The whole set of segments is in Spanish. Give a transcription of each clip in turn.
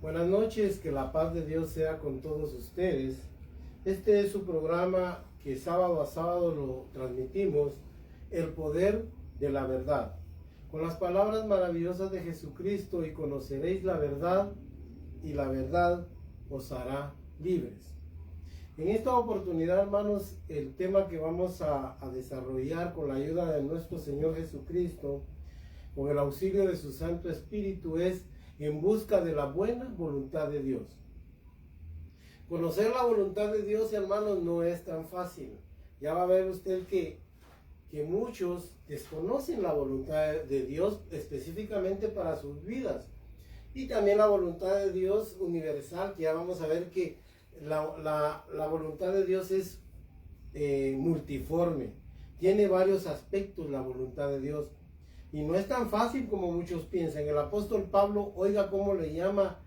Buenas noches, que la paz de Dios sea con todos ustedes. Este es su programa que sábado a sábado lo transmitimos, El Poder de la Verdad, con las palabras maravillosas de Jesucristo: y conoceréis la verdad, y la verdad os hará libres. En esta oportunidad, hermanos, el tema que vamos a desarrollar con la ayuda de nuestro Señor Jesucristo, con el auxilio de su Santo Espíritu, es en busca de la buena voluntad de Dios. Conocer la voluntad de Dios, hermanos, no es tan fácil. Ya va a ver usted que muchos desconocen la voluntad de Dios específicamente para sus vidas. Y también la voluntad de Dios universal, que ya vamos a ver que la voluntad de Dios es multiforme. Tiene varios aspectos la voluntad de Dios. Y no es tan fácil como muchos piensan. El apóstol Pablo, oiga cómo le llama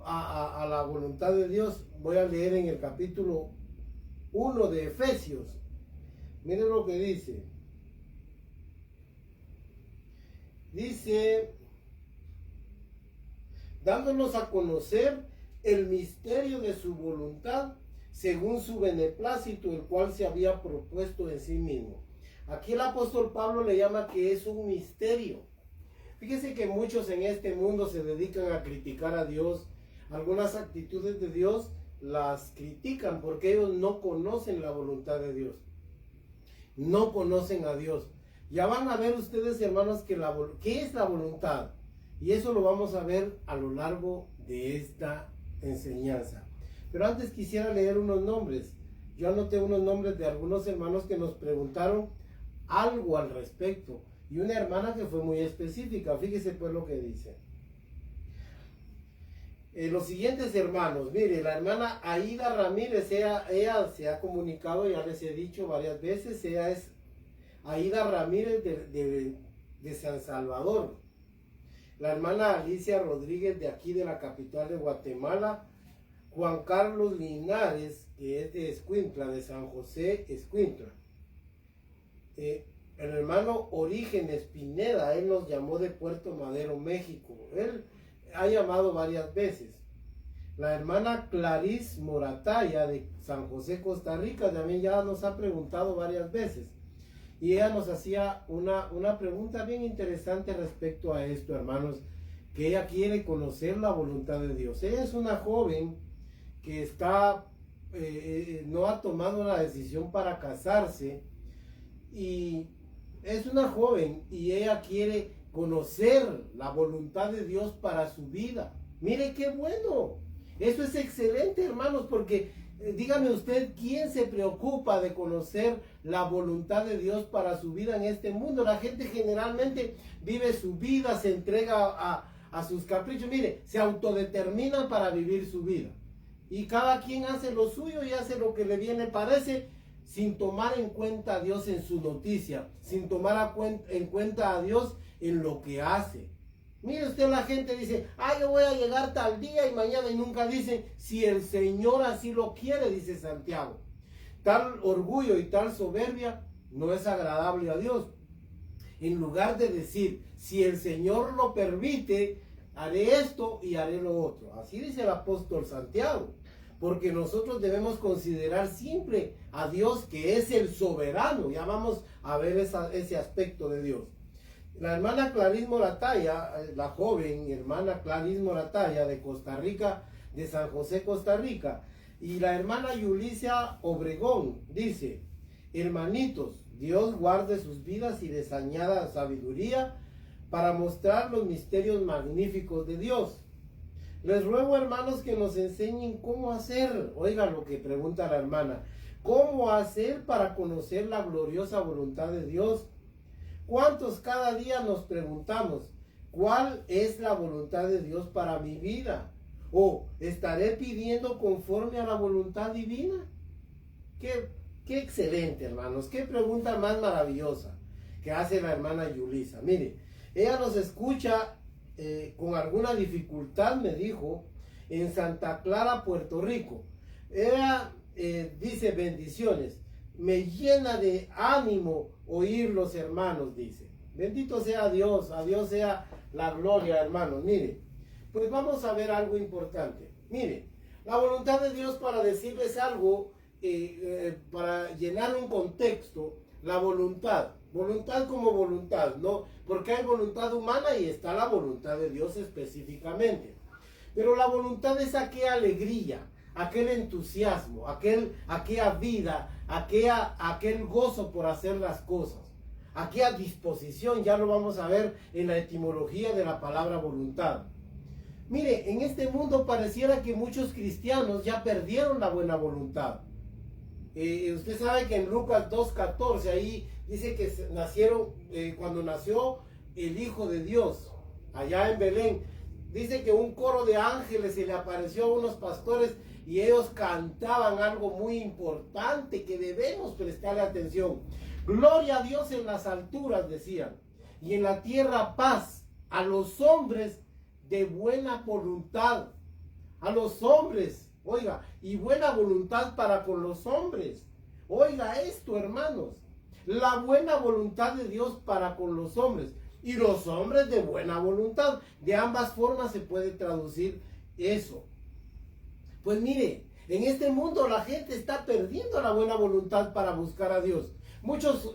a la voluntad de Dios. Voy a leer en el capítulo 1 de Efesios. Miren lo que dice. Dice, dándonos a conocer el misterio de su voluntad, según su beneplácito, el cual se había propuesto en sí mismo. Aquí el apóstol Pablo le llama que es un misterio. Fíjese que muchos en este mundo se dedican a criticar a Dios. Algunas actitudes de Dios las critican porque ellos no conocen la voluntad de Dios. No conocen a Dios. Ya van a ver ustedes, hermanos, qué es la voluntad. Y eso lo vamos a ver a lo largo de esta enseñanza. Pero antes quisiera leer unos nombres. Yo anoté unos nombres de algunos hermanos que nos preguntaron algo al respecto, y una hermana que fue muy específica. Fíjese pues lo que dice. Los siguientes hermanos, mire, la hermana Aida Ramírez, ella se ha comunicado, ya les he dicho varias veces, ella es Aida Ramírez de San Salvador. La hermana Alicia Rodríguez, de aquí de la capital de Guatemala. Juan Carlos Linares, que es de Escuintla, de San José, Escuintla. El hermano Orígenes Pineda, él nos llamó de Puerto Madero, México. Él ha llamado varias veces. La hermana Clarice Morataya, de San José, Costa Rica, también ya nos ha preguntado varias veces. Y ella nos hacía una pregunta bien interesante respecto a esto, hermanos, que ella quiere conocer la voluntad de Dios. Ella es una joven que no ha tomado la decisión para casarse, y es una joven y ella quiere conocer la voluntad de Dios para su vida. Mire qué bueno, eso es excelente, hermanos, porque dígame usted, ¿quién se preocupa de conocer la voluntad de Dios para su vida en este mundo? La gente generalmente vive su vida, se entrega a sus caprichos. Mire, se autodetermina para vivir su vida, y cada quien hace lo suyo y hace lo que le viene parece, sin tomar en cuenta a Dios en su noticia, sin tomar en cuenta a Dios en lo que hace. Mire usted, la gente dice, yo voy a llegar tal día y mañana, y nunca dice, si el Señor así lo quiere, dice Santiago. Tal orgullo y tal soberbia no es agradable a Dios. En lugar de decir, si el Señor lo permite, haré esto y haré lo otro. Así dice el apóstol Santiago. Porque nosotros debemos considerar siempre a Dios, que es el soberano. Ya vamos a ver ese aspecto de Dios. La hermana Clarice Morataya, la joven hermana Clarice Morataya, de Costa Rica, de San José, Costa Rica. Y la hermana Yulicia Obregón dice: hermanitos, Dios guarde sus vidas y les añada sabiduría para mostrar los misterios magníficos de Dios. Les ruego, hermanos, que nos enseñen cómo hacer. Oiga lo que pregunta la hermana: ¿cómo hacer para conocer la gloriosa voluntad de Dios? ¿Cuántos cada día nos preguntamos, ¿cuál es la voluntad de Dios para mi vida? ¿O estaré pidiendo conforme a la voluntad divina? Qué excelente, hermanos. Qué pregunta más maravillosa que hace la hermana Yulisa. Mire, ella nos escucha con alguna dificultad, me dijo, en Santa Clara, Puerto Rico. Ella dice: bendiciones, me llena de ánimo oír los hermanos, dice. Bendito sea Dios, a Dios sea la gloria, hermanos. Mire, pues vamos a ver algo importante. Mire, la voluntad de Dios, para decirles algo, para llenar un contexto, la voluntad como voluntad, ¿no? Porque hay voluntad humana y está la voluntad de Dios específicamente. Pero la voluntad es aquella alegría, aquel entusiasmo, aquella vida, aquel gozo por hacer las cosas, aquella disposición. Ya lo vamos a ver en la etimología de la palabra voluntad. Mire, en este mundo pareciera que muchos cristianos ya perdieron la buena voluntad. Usted sabe que en Lucas 2:14 ahí dice que cuando nació el Hijo de Dios, allá en Belén, dice que un coro de ángeles se le apareció a unos pastores y ellos cantaban algo muy importante que debemos prestarle atención. Gloria a Dios en las alturas, decían, y en la tierra paz a los hombres de buena voluntad. A los hombres, oiga, y buena voluntad para con los hombres. Oiga esto, hermanos, la buena voluntad de Dios para con los hombres y los hombres de buena voluntad. De ambas formas se puede traducir eso. Pues mire, en este mundo la gente está perdiendo la buena voluntad para buscar a Dios. Muchos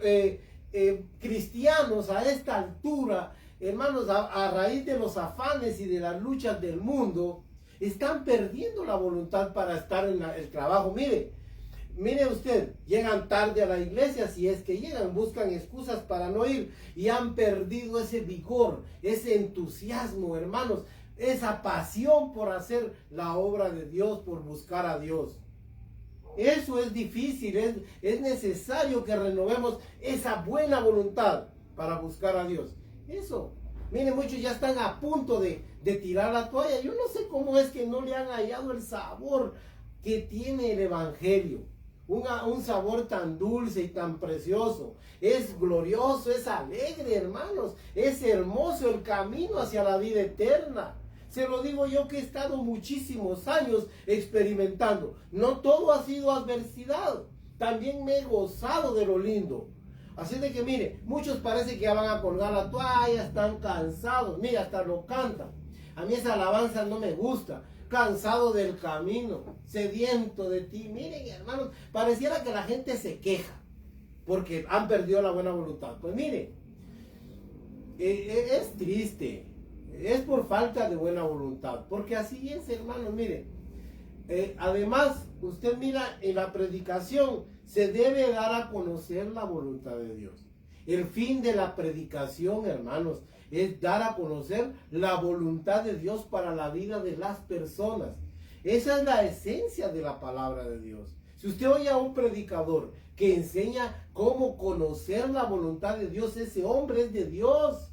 cristianos a esta altura, hermanos, a raíz de los afanes y de las luchas del mundo, están perdiendo la voluntad para estar en el trabajo. Mire usted, llegan tarde a la iglesia, si es que llegan, buscan excusas para no ir y han perdido ese vigor, ese entusiasmo, hermanos, esa pasión por hacer la obra de Dios, por buscar a Dios. Eso es difícil, es necesario que renovemos esa buena voluntad para buscar a Dios. Eso, mire, muchos ya están a punto de tirar la toalla. Yo no sé cómo es que no le han hallado el sabor que tiene el Evangelio. Un sabor tan dulce y tan precioso. Es glorioso, es alegre, hermanos. Es hermoso el camino hacia la vida eterna. Se lo digo yo que he estado muchísimos años experimentando. No todo ha sido adversidad. También me he gozado de lo lindo. Así de que mire, muchos parece que ya van a colgar la toalla, están cansados. Mira, hasta lo cantan. A mí esa alabanza no me gusta. Cansado del camino, sediento de ti. Miren, hermanos, pareciera que la gente se queja porque han perdido la buena voluntad. Pues mire, es triste. Es por falta de buena voluntad. Porque así es, hermanos, mire. Además, usted mira, en la predicación se debe dar a conocer la voluntad de Dios. El fin de la predicación, hermanos, es dar a conocer la voluntad de Dios para la vida de las personas. Esa es la esencia de la palabra de Dios. Si usted oye a un predicador que enseña cómo conocer la voluntad de Dios, ese hombre es de Dios.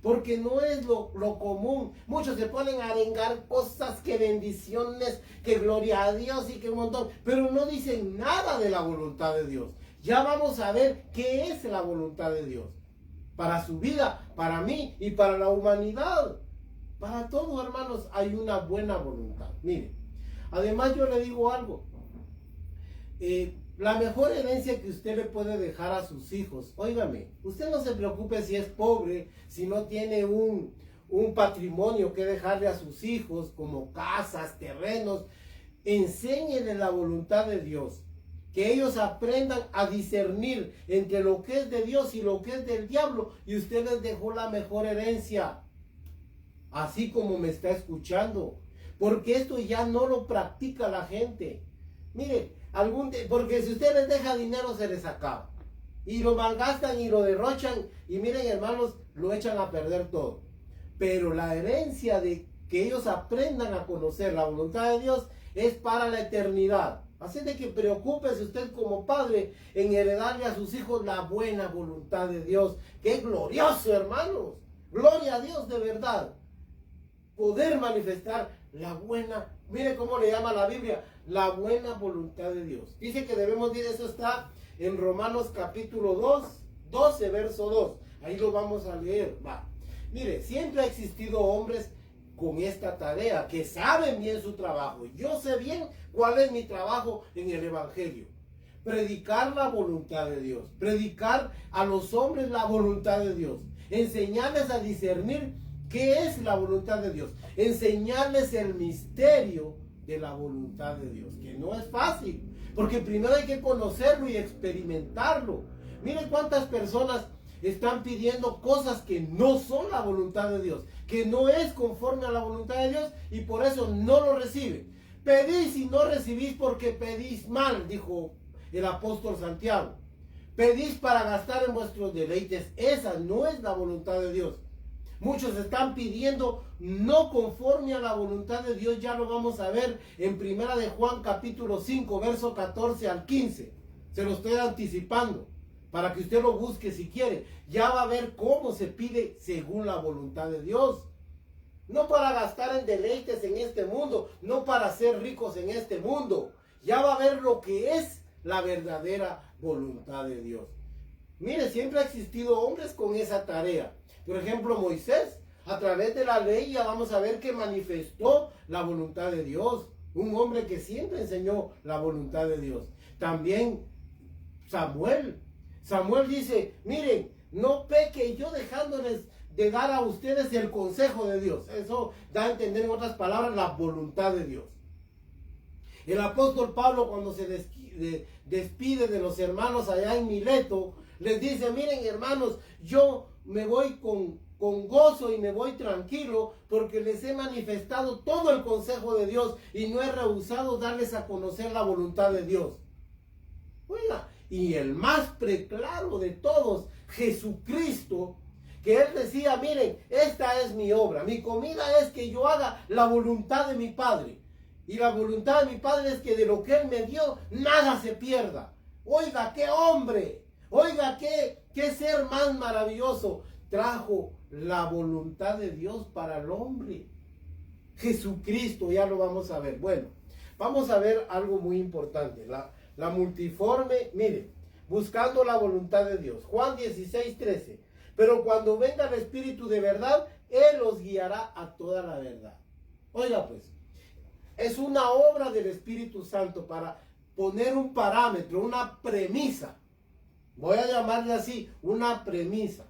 Porque no es lo común. Muchos se ponen a arengar cosas, que bendiciones, que gloria a Dios y que un montón, pero no dicen nada de la voluntad de Dios. Ya vamos a ver qué es la voluntad de Dios para su vida, para mí y para la humanidad. Para todo, hermanos, hay una buena voluntad. Mire, además yo le digo algo. La mejor herencia que usted le puede dejar a sus hijos, óigame, usted no se preocupe si es pobre, si no tiene un patrimonio que dejarle a sus hijos, como casas, terrenos. Enséñenle la voluntad de Dios, que ellos aprendan a discernir entre lo que es de Dios y lo que es del diablo, y usted les dejó la mejor herencia, así como me está escuchando, porque esto ya no lo practica la gente. Mire, porque si usted les deja dinero se les acaba, y lo malgastan y lo derrochan, y miren, hermanos, lo echan a perder todo. Pero la herencia de que ellos aprendan a conocer la voluntad de Dios es para la eternidad. Así de que preocúpese usted como padre en heredarle a sus hijos la buena voluntad de Dios. ¡Qué glorioso, hermanos! Gloria a Dios, de verdad. Poder manifestar la buena, mire cómo le llama la Biblia, la buena voluntad de Dios. Dice que debemos ir, eso está en Romanos capítulo 2, 12, verso 2. Ahí lo vamos a leer. Va. Mire, siempre ha existido hombres con esta tarea, que saben bien su trabajo. Yo sé bien cuál es mi trabajo en el Evangelio. Predicar la voluntad de Dios. Predicar a los hombres la voluntad de Dios. Enseñarles a discernir ¿Qué es la voluntad de Dios? Enseñarles el misterio de la voluntad de Dios, que no es fácil, porque primero hay que conocerlo y experimentarlo. Miren cuántas personas están pidiendo cosas que no son la voluntad de Dios, que no es conforme a la voluntad de Dios, y por eso no lo reciben. Pedís y no recibís porque pedís mal, dijo el apóstol Santiago. Pedís para gastar en vuestros deleites. Esa no es la voluntad de Dios. Muchos están pidiendo no conforme a la voluntad de Dios. Ya lo vamos a ver en Primera de Juan capítulo 5, verso 14 al 15. Se lo estoy anticipando para que usted lo busque si quiere. Ya va a ver cómo se pide según la voluntad de Dios. No para gastar en deleites en este mundo, no para ser ricos en este mundo. Ya va a ver lo que es la verdadera voluntad de Dios. Mire, siempre ha existido hombres con esa tarea. Por ejemplo, Moisés, a través de la ley ya vamos a ver que manifestó la voluntad de Dios. Un hombre que siempre enseñó la voluntad de Dios. También Samuel. Samuel dice, miren, no peque yo dejándoles de dar a ustedes el consejo de Dios. Eso da a entender en otras palabras la voluntad de Dios. El apóstol Pablo, cuando se despide de los hermanos allá en Mileto, les dice, miren hermanos, yo me voy con gozo y me voy tranquilo porque les he manifestado todo el consejo de Dios y no he rehusado darles a conocer la voluntad de Dios. Oiga, y el más preclaro de todos, Jesucristo, que él decía, miren, esta es mi obra, mi comida es que yo haga la voluntad de mi Padre. Y la voluntad de mi Padre es que de lo que Él me dio, nada se pierda. Oiga, qué hombre, oiga, qué ser más maravilloso trajo la voluntad de Dios para el hombre. Jesucristo, ya lo vamos a ver. Bueno, vamos a ver algo muy importante, la multiforme, mire, buscando la voluntad de Dios. Juan 16:13. Pero cuando venga el Espíritu de verdad, Él os guiará a toda la verdad. Oiga pues, es una obra del Espíritu Santo para poner un parámetro, una premisa. Voy a llamarle así, una premisa,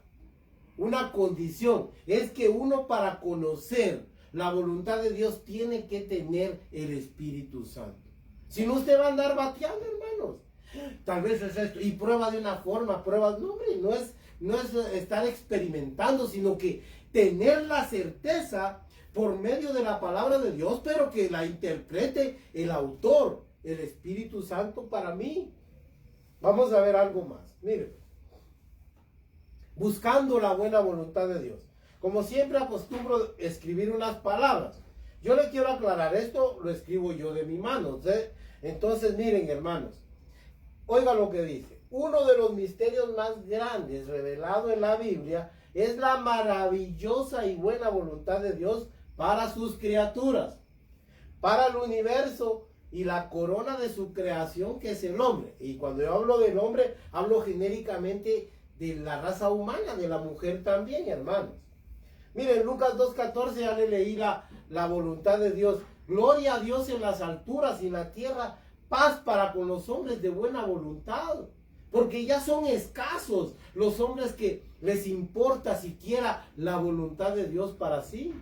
una condición. Es que uno para conocer la voluntad de Dios tiene que tener el Espíritu Santo. Si no, usted va a andar bateando, hermanos. Tal vez es esto. Y prueba de una forma, prueba. No, hombre, no es estar experimentando, sino que tener la certeza por medio de la palabra de Dios, pero que la interprete el autor, el Espíritu Santo para mí. Vamos a ver algo más. Miren, buscando la buena voluntad de Dios. Como siempre acostumbro escribir unas palabras. Yo le quiero aclarar, esto lo escribo yo de mi mano. Entonces, miren, hermanos, oiga lo que dice. Uno de los misterios más grandes revelado en la Biblia es la maravillosa y buena voluntad de Dios para sus criaturas, para el universo y la corona de su creación, que es el hombre. Y cuando yo hablo del hombre, hablo genéricamente de la raza humana, de la mujer también, hermanos. Miren, Lucas 2:14, ya le leí la voluntad de Dios. Gloria a Dios en las alturas y en la tierra, paz para con los hombres de buena voluntad. Porque ya son escasos los hombres que les importa siquiera la voluntad de Dios para sí.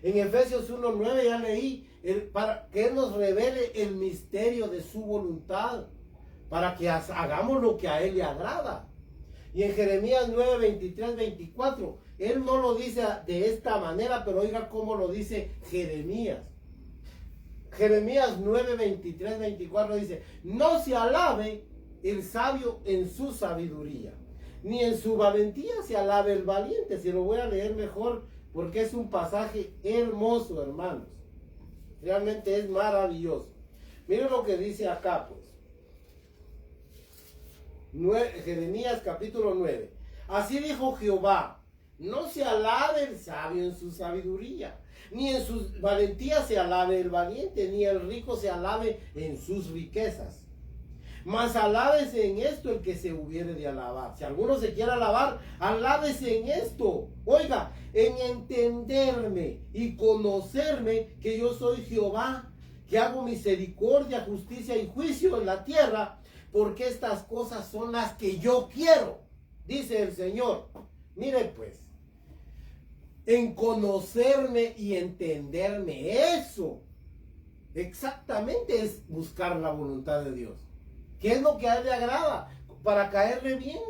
En Efesios 1:9 ya leí, para que Él nos revele el misterio de su voluntad, para que hagamos lo que a Él le agrada. Y en Jeremías 9:23-24, Él no lo dice de esta manera, pero oiga cómo lo dice Jeremías. Jeremías 9:23-24 dice, no se alabe el sabio en su sabiduría, ni en su valentía se alabe el valiente. Se lo voy a leer mejor porque es un pasaje hermoso, hermanos. Realmente es maravilloso. Miren lo que dice acá, pues. Jeremías capítulo 9. Así dijo Jehová, no se alabe el sabio en su sabiduría, ni en su valentía se alabe el valiente, ni el rico se alabe en sus riquezas. Mas alábese en esto el que se hubiere de alabar. Si alguno se quiere alabar, alábese en esto. Oiga, en entenderme y conocerme que yo soy Jehová, que hago misericordia, justicia y juicio en la tierra, porque estas cosas son las que yo quiero, dice el Señor. Mire pues, en conocerme y entenderme. Eso exactamente es buscar la voluntad de Dios. ¿Qué es lo que a Él le agrada? Para caerle bien.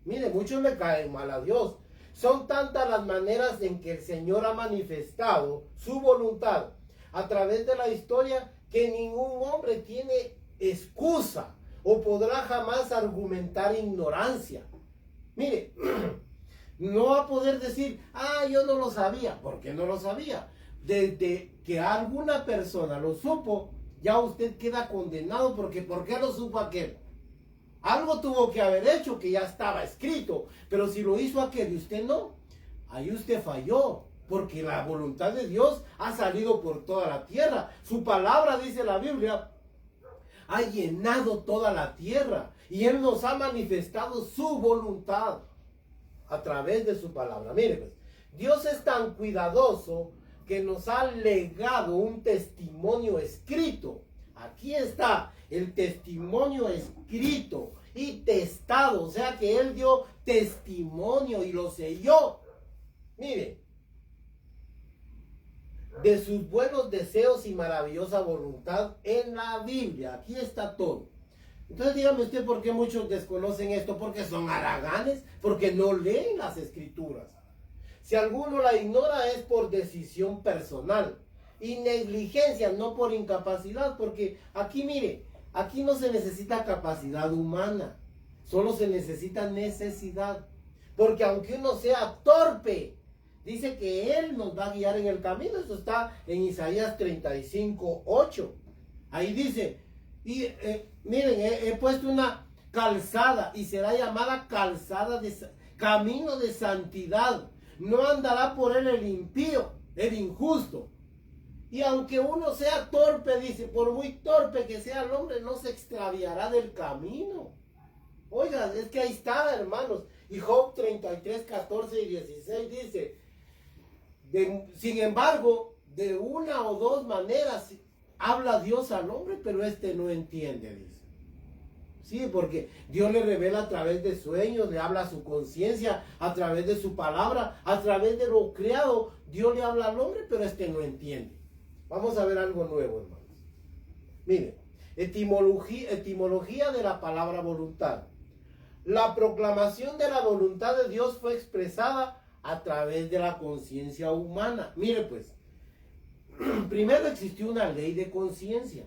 Mire, muchos le caen mal a Dios. Son tantas las maneras en que el Señor ha manifestado su voluntad a través de la historia que ningún hombre tiene excusa o podrá jamás argumentar ignorancia. Mire, no va a poder decir, yo no lo sabía. ¿Por qué no lo sabía? Desde que alguna persona lo supo, ya usted queda condenado porque ¿por qué lo supo aquel? Algo tuvo que haber hecho que ya estaba escrito, pero si lo hizo aquel y usted no, ahí usted falló, porque la voluntad de Dios ha salido por toda la tierra. Su palabra, dice la Biblia, ha llenado toda la tierra y Él nos ha manifestado su voluntad a través de su palabra. Mire, pues, Dios es tan cuidadoso que nos ha legado un testimonio escrito. Aquí está el testimonio escrito y testado, o sea que Él dio testimonio y lo selló. Mire, de sus buenos deseos y maravillosa voluntad en la Biblia. Aquí está todo. Entonces dígame usted por qué muchos desconocen esto, porque son haraganes, porque no leen las escrituras. Si alguno la ignora es por decisión personal y negligencia, no por incapacidad, porque aquí mire, aquí no se necesita capacidad humana, solo se necesita necesidad, porque aunque uno sea torpe, dice que Él nos va a guiar en el camino. Eso está en Isaías 35:8. Ahí dice, y miren, he puesto una calzada y será llamada calzada de camino de santidad. No andará por él el impío, el injusto. Y aunque uno sea torpe, dice, por muy torpe que sea el hombre, no se extraviará del camino. Oiga, es que ahí está, hermanos. Y Job 33, 14 y 16 dice, sin embargo, de una o dos maneras habla Dios al hombre, pero este no entiende, dice. Sí, porque Dios le revela a través de sueños, le habla a su conciencia, a través de su palabra, a través de lo creado. Dios le habla al hombre, pero este no entiende. Vamos a ver algo nuevo, hermanos. Mire, etimología de la palabra voluntad. La proclamación de la voluntad de Dios fue expresada a través de la conciencia humana. Mire pues, primero existió una ley de conciencia.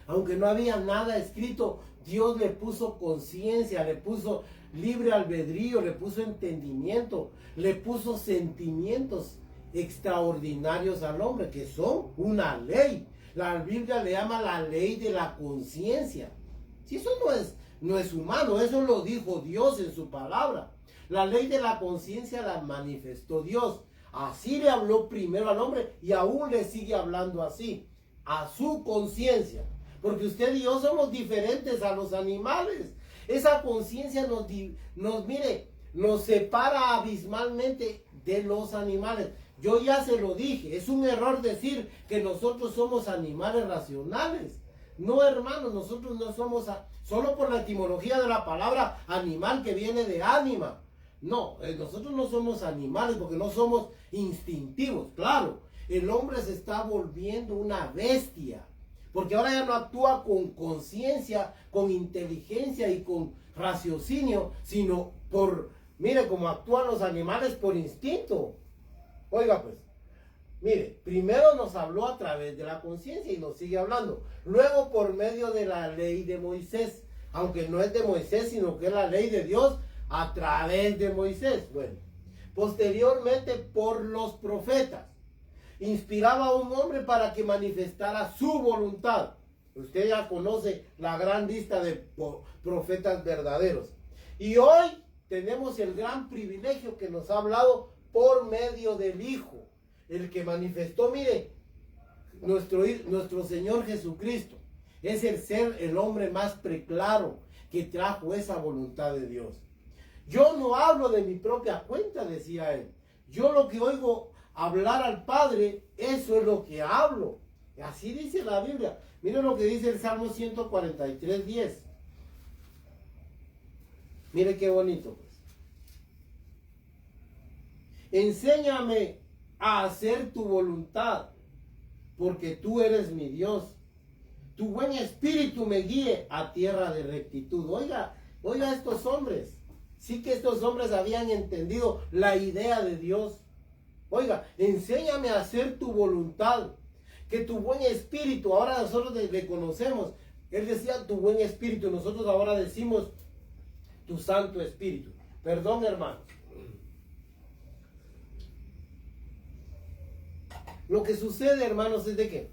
Aunque no había nada escrito, Dios le puso conciencia, le puso libre albedrío, le puso entendimiento, le puso sentimientos extraordinarios al hombre, que son una ley. La Biblia le llama la ley de la conciencia. Si eso no es humano, eso lo dijo Dios en su palabra. La ley de la conciencia la manifestó Dios. Así le habló primero al hombre y aún le sigue hablando así, a su conciencia. Porque usted y yo somos diferentes a los animales. Esa conciencia nos separa abismalmente de los animales. Yo ya se lo dije, es un error decir que nosotros somos animales racionales. No, hermanos, nosotros no somos, solo por la etimología de la palabra animal que viene de ánima. No, nosotros no somos animales porque no somos instintivos. Claro, el hombre se está volviendo una bestia. Porque ahora ya no actúa con conciencia, con inteligencia y con raciocinio, sino mire, como actúan los animales por instinto. Oiga pues, mire, primero nos habló a través de la conciencia y nos sigue hablando. Luego por medio de la ley de Moisés, aunque no es de Moisés, sino que es la ley de Dios a través de Moisés. Bueno, posteriormente por los profetas. Inspiraba a un hombre para que manifestara su voluntad. Usted ya conoce la gran lista de profetas verdaderos. Y hoy tenemos el gran privilegio que nos ha hablado por medio del Hijo, el que manifestó, mire, nuestro Señor Jesucristo. Es el hombre más preclaro que trajo esa voluntad de Dios. Yo no hablo de mi propia cuenta, decía él. Yo lo que oigo hablar al Padre, eso es lo que hablo. Así dice la Biblia. Miren lo que dice el Salmo 143:10. Mire qué bonito. Enséñame a hacer tu voluntad, porque tú eres mi Dios. Tu buen espíritu me guíe a tierra de rectitud. Oiga, oiga estos hombres. Sí que estos hombres habían entendido la idea de Dios. Oiga, enséñame a hacer tu voluntad. Que tu buen espíritu, ahora nosotros le conocemos. Él decía tu buen espíritu, nosotros ahora decimos tu santo espíritu. Perdón, hermanos. Lo que sucede, hermanos, es de que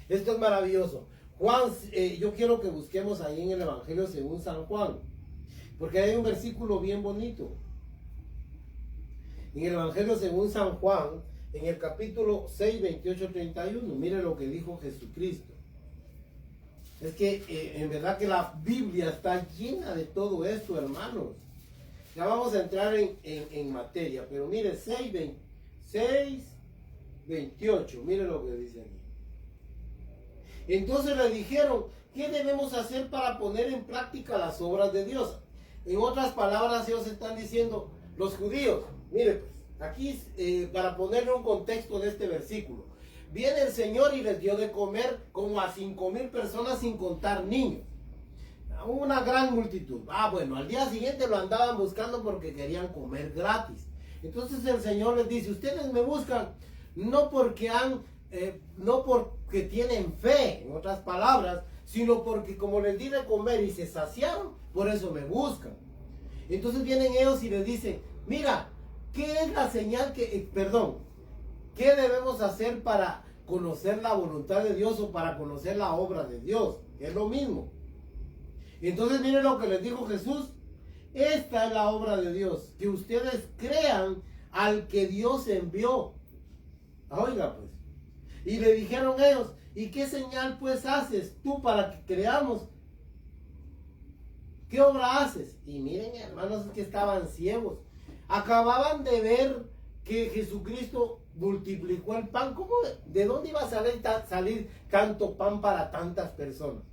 esto es maravilloso. Juan, yo quiero que busquemos ahí en el Evangelio según San Juan, porque hay un versículo bien bonito. En el Evangelio según San Juan, en el capítulo 6, 28, 31, mire lo que dijo Jesucristo. Es que en verdad que la Biblia está llena de todo esto, hermanos. Ya vamos a entrar en materia, pero mire, 6, 28, mire lo que dice aquí. Entonces le dijeron, ¿qué debemos hacer para poner en práctica las obras de Dios? En otras palabras, ellos están diciendo, los judíos, mire pues, aquí para ponerle un contexto de este versículo, viene el Señor y les dio de comer como a 5,000 personas sin contar niños. Una gran multitud. Bueno, al día siguiente lo andaban buscando porque querían comer gratis. Entonces el Señor les dice, ustedes me buscan no porque no porque tienen fe, en otras palabras, sino porque como les di de comer y se saciaron, por eso me buscan. Entonces vienen ellos y les dicen, mira, ¿qué es la señal qué debemos hacer para conocer la voluntad de Dios o para conocer la obra de Dios? Es lo mismo. Entonces miren lo que les dijo Jesús. Esta es la obra de Dios, que ustedes crean al que Dios envió. Oiga pues. Y le dijeron ellos, ¿y qué señal pues haces tú para que creamos? ¿Qué obra haces? Y miren, hermanos, que estaban ciegos. Acababan de ver que Jesucristo multiplicó el pan. ¿Cómo? ¿De dónde iba a salir tanto pan para tantas personas?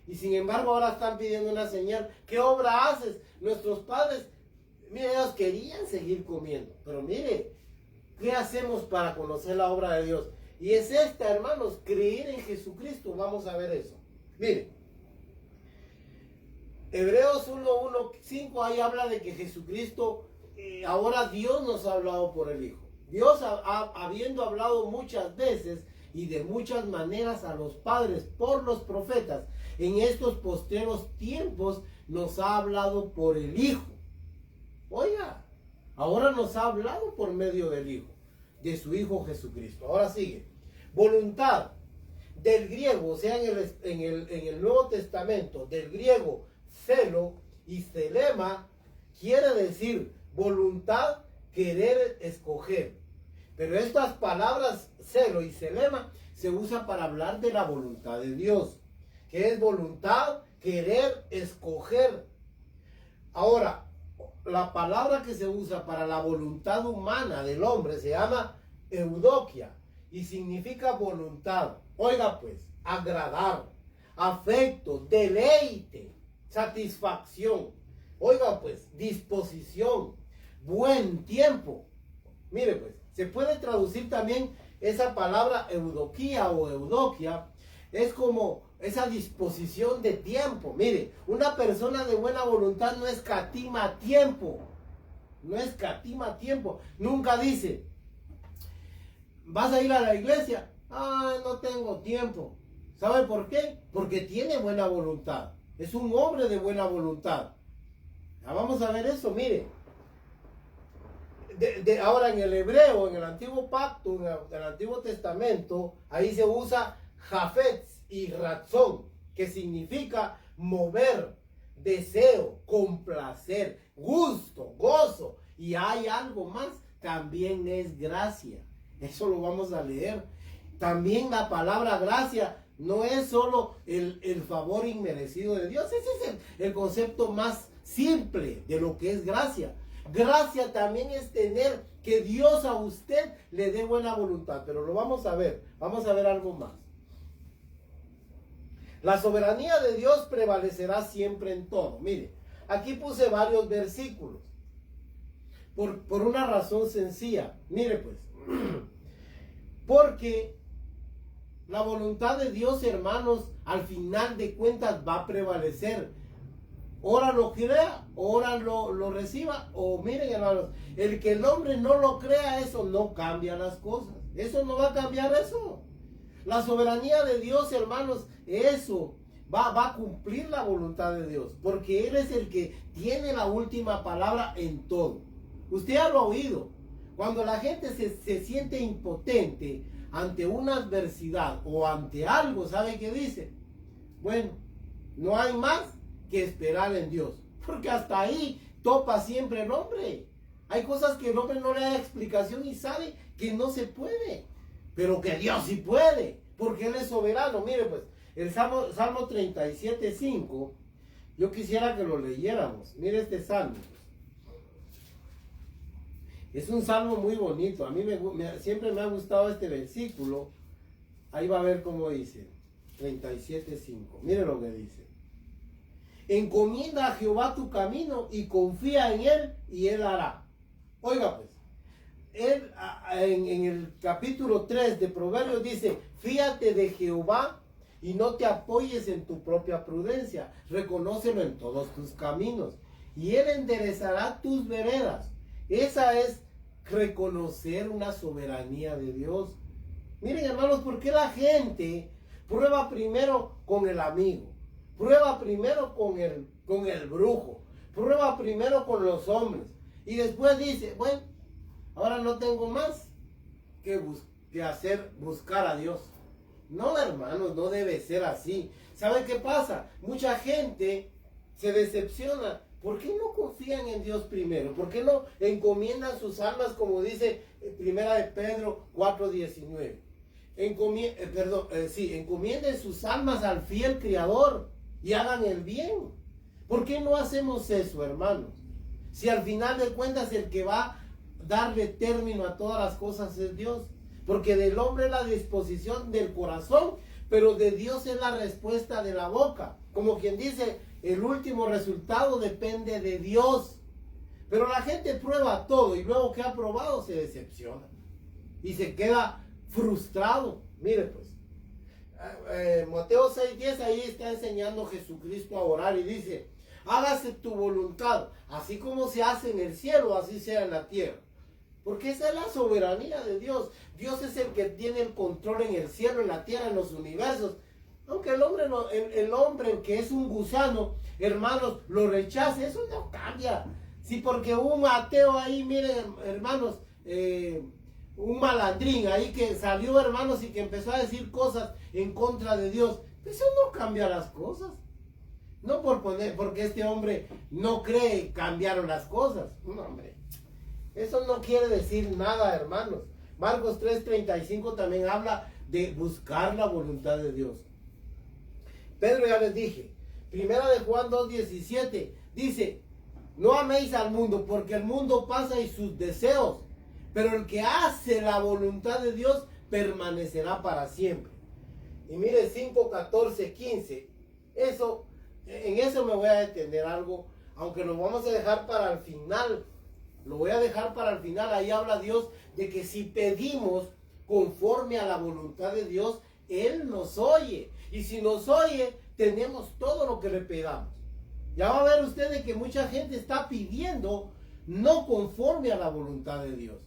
Y sin embargo ahora están pidiendo una señal. ¿Qué obra haces? Nuestros padres, mire, ellos querían seguir comiendo. Pero mire, ¿qué hacemos para conocer la obra de Dios? Y es esta, hermanos, creer en Jesucristo. Vamos a ver eso. Mire, Hebreos 1:5 ahí habla de que Jesucristo, ahora Dios nos ha hablado por el Hijo. Dios, habiendo hablado muchas veces y de muchas maneras a los padres por los profetas, en estos postreros tiempos nos ha hablado por el Hijo. Oiga, ahora nos ha hablado por medio del Hijo, de su Hijo Jesucristo. Ahora sigue. Voluntad, del griego, o sea, en el Nuevo Testamento, del griego celo y celema, quiere decir voluntad, querer, escoger. Pero estas palabras celo y celema se usan para hablar de la voluntad de Dios, que es voluntad, querer, escoger. Ahora, la palabra que se usa para la voluntad humana del hombre se llama eudokia y significa voluntad. Oiga pues, agradar, afecto, deleite, satisfacción. Oiga pues, disposición, buen tiempo. Mire pues, se puede traducir también esa palabra eudokia o eudokia, es como esa disposición de tiempo. Mire, una persona de buena voluntad no escatima tiempo. No escatima tiempo. Nunca dice, ¿vas a ir a la iglesia? No tengo tiempo. ¿Sabe por qué? Porque tiene buena voluntad. Es un hombre de buena voluntad. Ya vamos a ver eso, mire. Ahora en el hebreo, en el antiguo pacto, en el Antiguo Testamento, ahí se usa Jafetz y Ratzón, que significa mover, deseo, complacer, gusto, gozo. Y hay algo más, también es gracia. Eso lo vamos a leer. También la palabra gracia no es solo el favor inmerecido de Dios. Ese es el concepto más simple de lo que es gracia. Gracia también es tener que Dios a usted le dé buena voluntad. Pero lo vamos a ver. Vamos a ver algo más. La soberanía de Dios prevalecerá siempre en todo. Mire, aquí puse varios versículos. Por una razón sencilla. Mire pues, porque la voluntad de Dios, hermanos, al final de cuentas va a prevalecer. Ora lo crea, ora lo reciba. O miren, hermanos, el que el hombre no lo crea, eso no cambia las cosas. Eso no va a cambiar eso. La soberanía de Dios, hermanos, eso va a cumplir la voluntad de Dios. Porque Él es el que tiene la última palabra en todo. Usted ya lo ha oído. Cuando la gente se siente impotente ante una adversidad o ante algo, ¿sabe qué dice? Bueno, no hay más que esperar en Dios. Porque hasta ahí topa siempre el hombre. Hay cosas que el hombre no le da explicación y sabe que no se puede. Pero que Dios sí puede. Porque Él es soberano. Mire pues, el Salmo 37:5, yo quisiera que lo leyéramos. Mire este salmo. Es un salmo muy bonito. A mí siempre me ha gustado este versículo. Ahí va a ver cómo dice. 37:5. Mire lo que dice. Encomienda a Jehová tu camino y confía en Él y Él hará. Oiga pues. Él en el capítulo 3 de Proverbios dice, fíate de Jehová y no te apoyes en tu propia prudencia. Reconócelo en todos tus caminos y Él enderezará tus veredas. Esa es reconocer una soberanía de Dios. Miren, hermanos, ¿por qué la gente prueba primero con el amigo? Prueba primero con el brujo. Prueba primero con los hombres. Y después dice, bueno, ahora no tengo más que buscar a Dios. No, hermanos, no debe ser así. ¿Saben qué pasa? Mucha gente se decepciona. ¿Por qué no confían en Dios primero? ¿Por qué no encomiendan sus almas, como dice Primera de Pedro 4:19? Encomienden sus almas al fiel Creador y hagan el bien. ¿Por qué no hacemos eso, hermanos? Si al final de cuentas el que va a darle término a todas las cosas es Dios. Porque del hombre es la disposición del corazón, pero de Dios es la respuesta de la boca. Como quien dice, el último resultado depende de Dios. Pero la gente prueba todo y luego que ha probado se decepciona. Y se queda frustrado. Mire pues, Mateo 6:10, ahí está enseñando Jesucristo a orar y dice, hágase tu voluntad, así como se hace en el cielo, así sea en la tierra. Porque esa es la soberanía de Dios. Dios es el que tiene el control en el cielo, en la tierra, en los universos. Aunque el hombre que es un gusano, hermanos, lo rechace, eso no cambia. Sí, porque un ateo ahí, miren, hermanos, un malandrín ahí que salió, hermanos, y que empezó a decir cosas en contra de Dios, eso no cambia las cosas. No porque este hombre no cree, cambiaron las cosas. No, hombre. Eso no quiere decir nada, hermanos. Marcos 3:35 también habla de buscar la voluntad de Dios. Pedro ya les dije. Primera de Juan 2:17 dice, no améis al mundo porque el mundo pasa y sus deseos, pero el que hace la voluntad de Dios permanecerá para siempre. Y mire 5:14-15. En eso me voy a detener algo, aunque lo vamos a dejar para el final. Lo voy a dejar para el final. Ahí habla Dios de que si pedimos conforme a la voluntad de Dios, Él nos oye. Y si nos oye, tenemos todo lo que le pedamos. Ya va a ver usted de que mucha gente está pidiendo no conforme a la voluntad de Dios.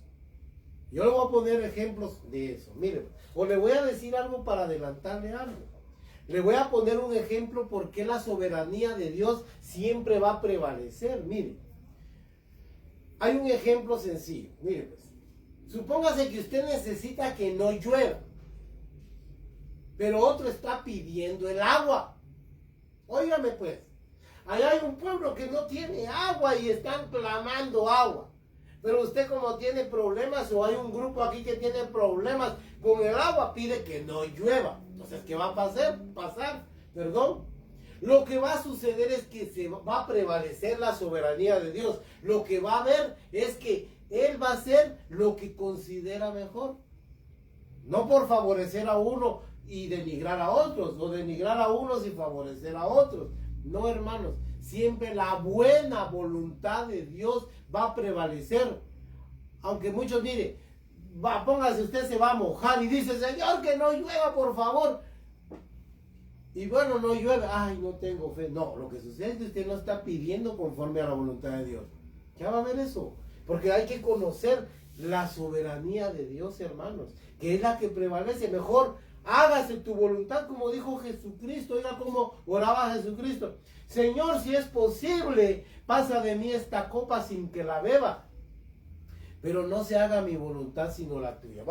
Yo le voy a poner ejemplos de eso. Mire, o le voy a decir algo para adelantarle algo. Le voy a poner un ejemplo porque la soberanía de Dios siempre va a prevalecer. Mire. Hay un ejemplo sencillo. Mire pues. Supóngase que usted necesita que no llueva. Pero otro está pidiendo el agua. Óigame pues. Allá hay un pueblo que no tiene agua y están clamando agua. Pero usted como tiene problemas o hay un grupo aquí que tiene problemas con el agua, pide que no llueva. Entonces, ¿qué va a pasar? Lo que va a suceder es que se va a prevalecer la soberanía de Dios. Lo que va a haber es que Él va a hacer lo que considera mejor. No por favorecer a uno y denigrar a otros, o denigrar a unos y favorecer a otros. No, hermanos, siempre la buena voluntad de Dios va a prevalecer. Aunque muchos miren, póngase, usted se va a mojar y dice, Señor, que no llueva, por favor. Y bueno, no llueve, ay, no tengo fe. No, lo que sucede es que usted no está pidiendo conforme a la voluntad de Dios. Ya va a ver eso. Porque hay que conocer la soberanía de Dios, hermanos, que es la que prevalece. Mejor hágase tu voluntad, como dijo Jesucristo. Oiga cómo oraba Jesucristo. Señor, si es posible, pasa de mí esta copa sin que la beba. Pero no se haga mi voluntad sino la tuya.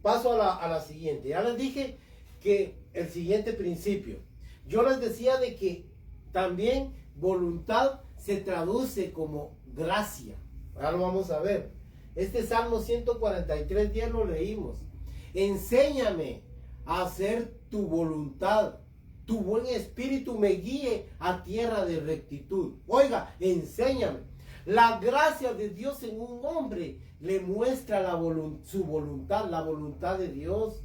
Paso a la siguiente. Ya les dije que el siguiente principio. Yo les decía de que también voluntad se traduce como gracia. Ahora lo vamos a ver. Este Salmo 143, ya lo leímos. Enséñame a hacer tu voluntad. Tu buen espíritu me guíe a tierra de rectitud. Oiga, enséñame. La gracia de Dios en un hombre le muestra su voluntad, la voluntad de Dios.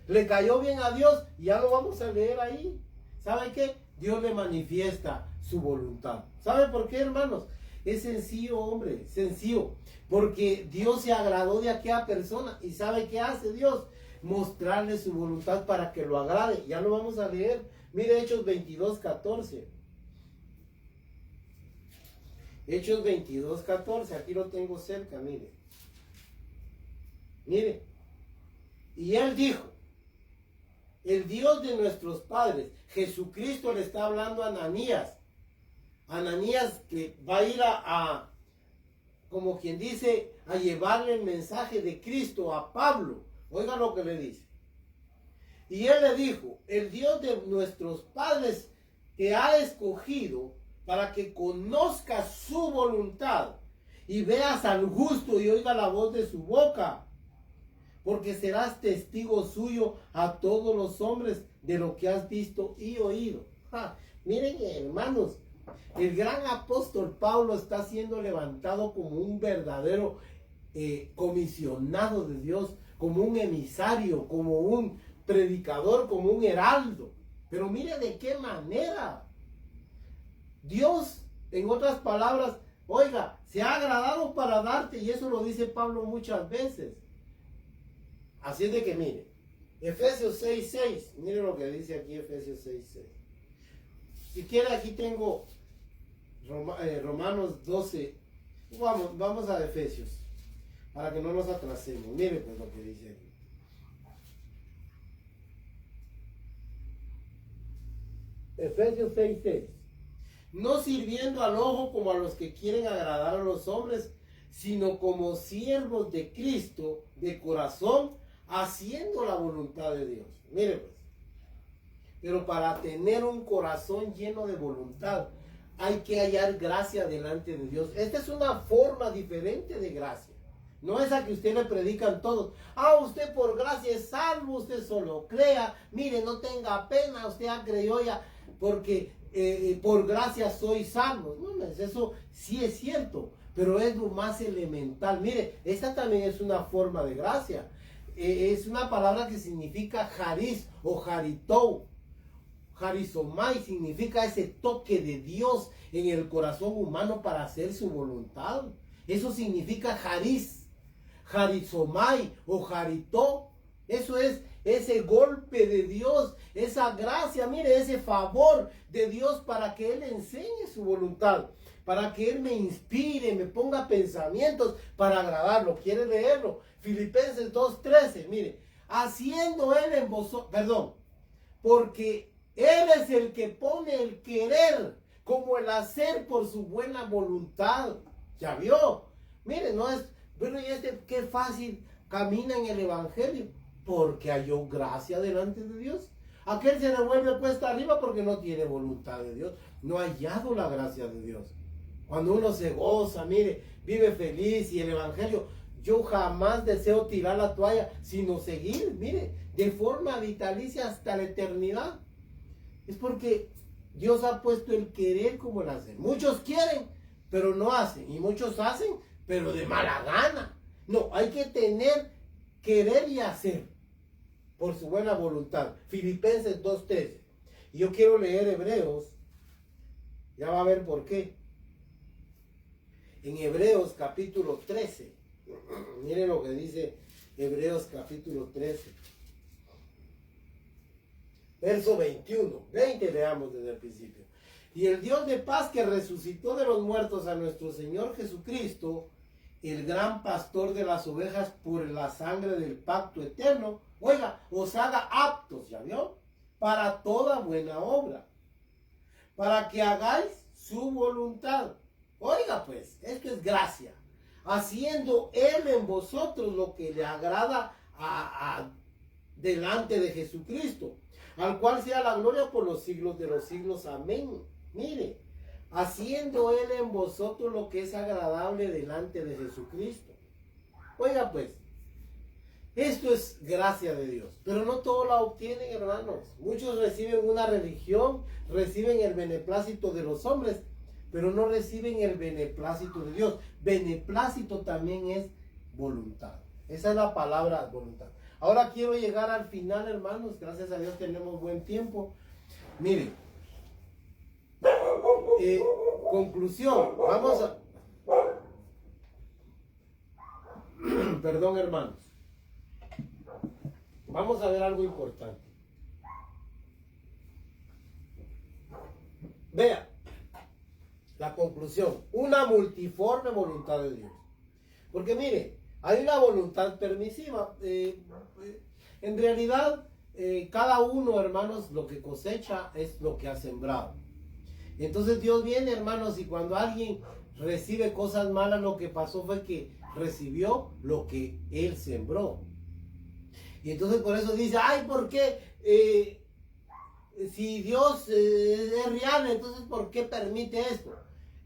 Le cayó bien a Dios, y ya lo vamos a leer ahí. ¿Sabe qué? Dios le manifiesta su voluntad. ¿Sabe por qué, hermanos? Es sencillo, hombre, sencillo. Porque Dios se agradó de aquella persona. ¿Y sabe qué hace Dios? Mostrarle su voluntad para que lo agrade. Ya lo vamos a leer. Mire Hechos 22:14. Hechos 22:14. Aquí lo tengo cerca, mire. Mire. Y él dijo, el Dios de nuestros padres, Jesucristo, le está hablando a Ananías. Ananías, que va a ir como quien dice, a llevarle el mensaje de Cristo a Pablo. Oiga lo que le dice. Y él le dijo, el Dios de nuestros padres te ha escogido para que conozcas su voluntad y veas al justo y oiga la voz de su boca, porque serás testigo suyo a todos los hombres de lo que has visto y oído. Miren, hermanos, el gran apóstol Pablo está siendo levantado como un verdadero comisionado de Dios, como un emisario, como un predicador, como un heraldo. Pero mire de qué manera Dios, en otras palabras, oiga, se ha agradado para darte, y eso lo dice Pablo muchas veces. Así es de que mire, Efesios 6:6, mire lo que dice aquí Efesios 6:6. Si quiere, aquí tengo Romanos 12. Vamos a Efesios, para que no nos atrasemos. Mire pues lo que dice aquí. Efesios 6:6. No sirviendo al ojo como a los que quieren agradar a los hombres, sino como siervos de Cristo de corazón, haciendo la voluntad de Dios. Mire pues. Pero para tener un corazón lleno de voluntad, hay que hallar gracia delante de Dios. Esta es una forma diferente de gracia. No es a que usted le predican todos. Usted por gracia es salvo, usted solo crea. Mire, no tenga pena, usted ha creído ya, porque por gracia soy salvo. No, eso sí es cierto, pero es lo más elemental. Mire, esta también es una forma de gracia. Es una palabra que significa charis o charitou. Charizomai significa ese toque de Dios en el corazón humano para hacer su voluntad. Eso significa charis, charizomai o charito. Eso es ese golpe de Dios, esa gracia, mire, ese favor de Dios para que Él enseñe su voluntad, para que Él me inspire, me ponga pensamientos para agradarlo. ¿Quiere leerlo? Filipenses 2:13, mire, haciendo Él en vosotros, porque Él es el que pone el querer como el hacer por su buena voluntad. ¿Ya vio? Mire, no es, bueno, y qué fácil camina en el Evangelio, porque halló gracia delante de Dios. Aquel se le vuelve cuesta arriba porque no tiene voluntad de Dios, no ha hallado la gracia de Dios. Cuando uno se goza, mire, vive feliz, y el Evangelio, yo jamás deseo tirar la toalla, sino seguir, mire, de forma vitalicia hasta la eternidad. Es porque Dios ha puesto el querer como el hacer. Muchos quieren, pero no hacen. Y muchos hacen, pero de mala gana. No, hay que tener querer y hacer por su buena voluntad. Filipenses 2:13. Y yo quiero leer Hebreos. Ya va a ver por qué. en Hebreos capítulo 13. Miren lo que dice Hebreos capítulo 13. Verso 21. 20 leamos desde el principio. Y el Dios de paz que resucitó de los muertos a nuestro Señor Jesucristo, el gran pastor de las ovejas por la sangre del pacto eterno, oiga, os haga aptos, ¿ya vio? Para toda buena obra, para que hagáis su voluntad. Oiga pues, esto es gracia, haciendo Él en vosotros lo que le agrada delante de Jesucristo, al cual sea la gloria por los siglos de los siglos. Amén. Mire, haciendo Él en vosotros lo que es agradable delante de Jesucristo. Oiga pues, esto es gracia de Dios, pero no todos la obtienen, hermanos. Muchos reciben una religión, reciben el beneplácito de los hombres, pero no reciben el beneplácito de Dios. Beneplácito también es voluntad. Esa es la palabra voluntad. Ahora quiero llegar al final, hermanos. Gracias a Dios tenemos buen tiempo. Miren, conclusión. Vamos a... Perdón, hermanos. Vamos a ver algo importante. Vea, la conclusión. Una multiforme voluntad de Dios. Porque mire, hay una voluntad permisiva. En realidad, cada uno, hermanos, lo que cosecha es lo que ha sembrado. Entonces Dios viene, hermanos, y cuando alguien recibe cosas malas, lo que pasó fue que recibió lo que él sembró. Y entonces por eso dice, ay, ¿por qué? Si Dios es real, entonces ¿por qué permite esto?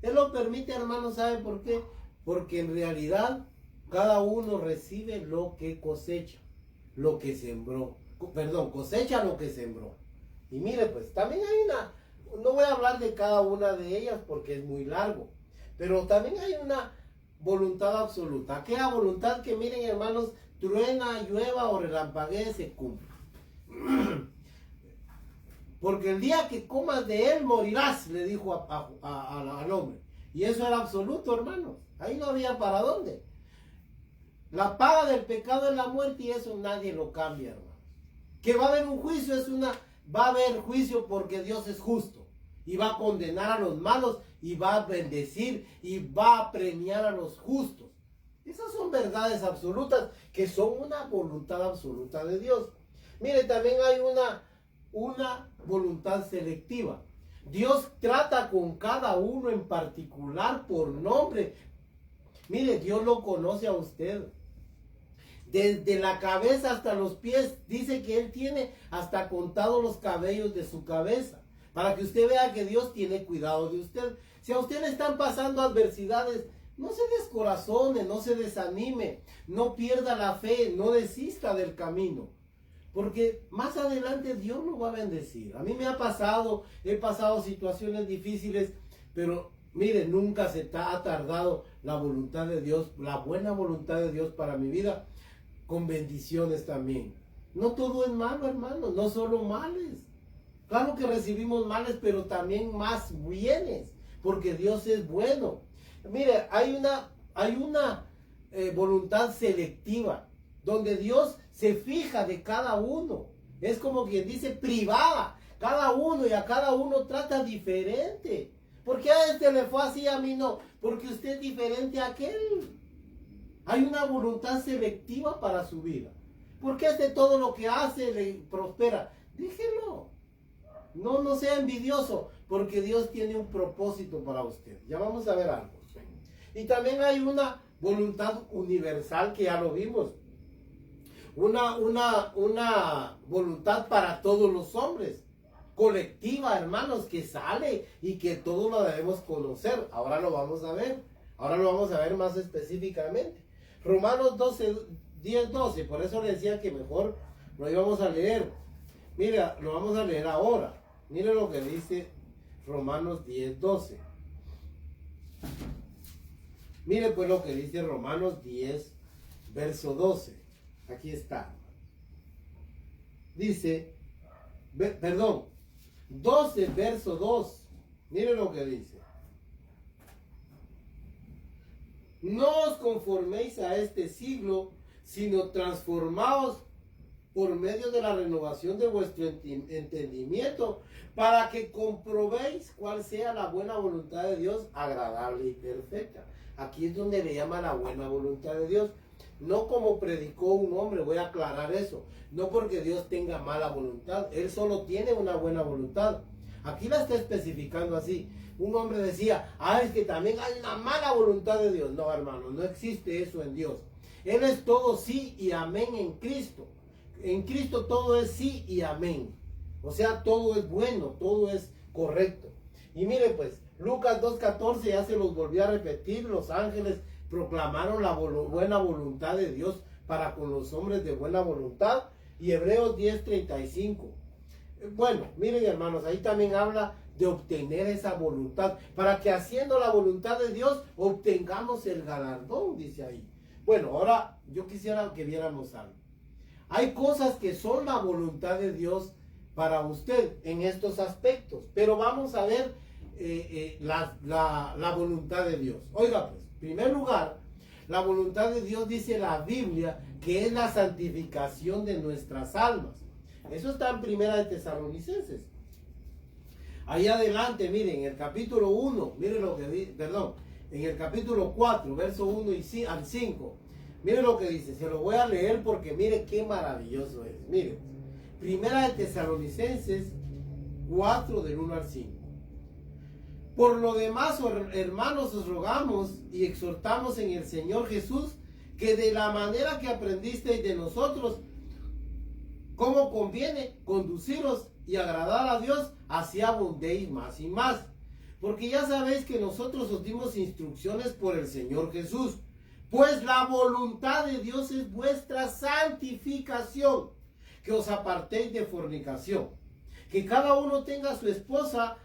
Él lo permite, hermanos, ¿sabe por qué? Porque en realidad cada uno recibe lo que cosecha, lo que sembró. Perdón, cosecha lo que sembró. Y mire, pues también hay una, no voy a hablar de cada una de ellas porque es muy largo, pero también hay una voluntad absoluta. Aquella voluntad que, miren, hermanos, truena, llueva o relampaguee, se cumple. Porque el día que comas de él morirás, le dijo al hombre. Y eso era absoluto, hermanos. Ahí no había para dónde. La paga del pecado es la muerte y eso nadie lo cambia, hermanos. Que va a haber un juicio, va a haber juicio porque Dios es justo. Y va a condenar a los malos y va a bendecir y va a premiar a los justos. Esas son verdades absolutas que son una voluntad absoluta de Dios. Mire, también hay una voluntad selectiva. Dios trata con cada uno en particular por nombre. Mire, Dios lo conoce a usted. Desde la cabeza hasta los pies. Dice que Él tiene hasta contados los cabellos de su cabeza. Para que usted vea que Dios tiene cuidado de usted. Si a usted le están pasando adversidades, no se descorazone, no se desanime, no pierda la fe, no desista del camino. Porque más adelante Dios lo va a bendecir. A mí me ha pasado, he pasado situaciones difíciles, pero mire, nunca ha tardado la voluntad de Dios, la buena voluntad de Dios para mi vida, con bendiciones también. No todo es malo, hermano, no solo males. Claro que recibimos males, pero también más bienes, porque Dios es bueno. Mire, hay una voluntad selectiva, donde Dios se fija de cada uno. Es como quien dice privada, cada uno, y a cada uno trata diferente. ¿Por qué a este le fue así, a mí no? Porque usted es diferente a aquel. Hay una voluntad selectiva para su vida. ¿Por qué este todo lo que hace le prospera? Déjelo. No sea envidioso, porque Dios tiene un propósito para usted. Ya vamos a ver algo. Y también hay una voluntad universal que ya lo vimos. Una voluntad para todos los hombres. Colectiva, hermanos, que sale y que todos la debemos conocer. Ahora lo vamos a ver. Ahora lo vamos a ver más específicamente. Romanos 10:12. Por eso le decía que mejor lo íbamos a leer. Mira, lo vamos a leer ahora. Mire lo que dice Romanos 10:12. Mire pues lo que dice Romanos 10, verso 12. Aquí está. Dice, perdón, 12, verso 2. Mire lo que dice. No os conforméis a este siglo, sino transformaos por medio de la renovación de vuestro entendimiento, para que comprobéis cuál sea la buena voluntad de Dios, agradable y perfecta. Aquí es donde le llama la buena voluntad de Dios. No como predicó un hombre, voy a aclarar eso. No porque Dios tenga mala voluntad, Él solo tiene una buena voluntad. Aquí la está especificando así. Un hombre decía, es que también hay una mala voluntad de Dios. No, hermano, no existe eso en Dios. Él es todo sí y amén en Cristo. En Cristo todo es sí y amén. O sea, todo es bueno, todo es correcto. Y mire pues, Lucas 2:14 ya se los volvió a repetir. Los ángeles proclamaron la buena voluntad de Dios para con los hombres de buena voluntad. Y Hebreos 10:35. Bueno, miren hermanos, ahí también habla de obtener esa voluntad, para que haciendo la voluntad de Dios obtengamos el galardón, dice ahí. Bueno, ahora yo quisiera que viéramos algo. Hay cosas que son la voluntad de Dios para usted en estos aspectos, pero vamos a ver la voluntad de Dios. Oiga pues, en primer lugar, la voluntad de Dios dice la Biblia que es la santificación de nuestras almas. Eso está en Primera de Tesalonicenses. Ahí adelante, miren, en el capítulo 1, miren lo que dice, perdón, en el capítulo 4, verso 1 al 5, miren lo que dice, se lo voy a leer porque miren qué maravilloso es. Miren, Primera de Tesalonicenses 4 del 1 al 5. Por lo demás, hermanos, os rogamos y exhortamos en el Señor Jesús que de la manera que aprendisteis de nosotros, cómo conviene conduciros y agradar a Dios, así abundéis más y más. Porque ya sabéis que nosotros os dimos instrucciones por el Señor Jesús. Pues la voluntad de Dios es vuestra santificación, que os apartéis de fornicación, que cada uno tenga a su esposa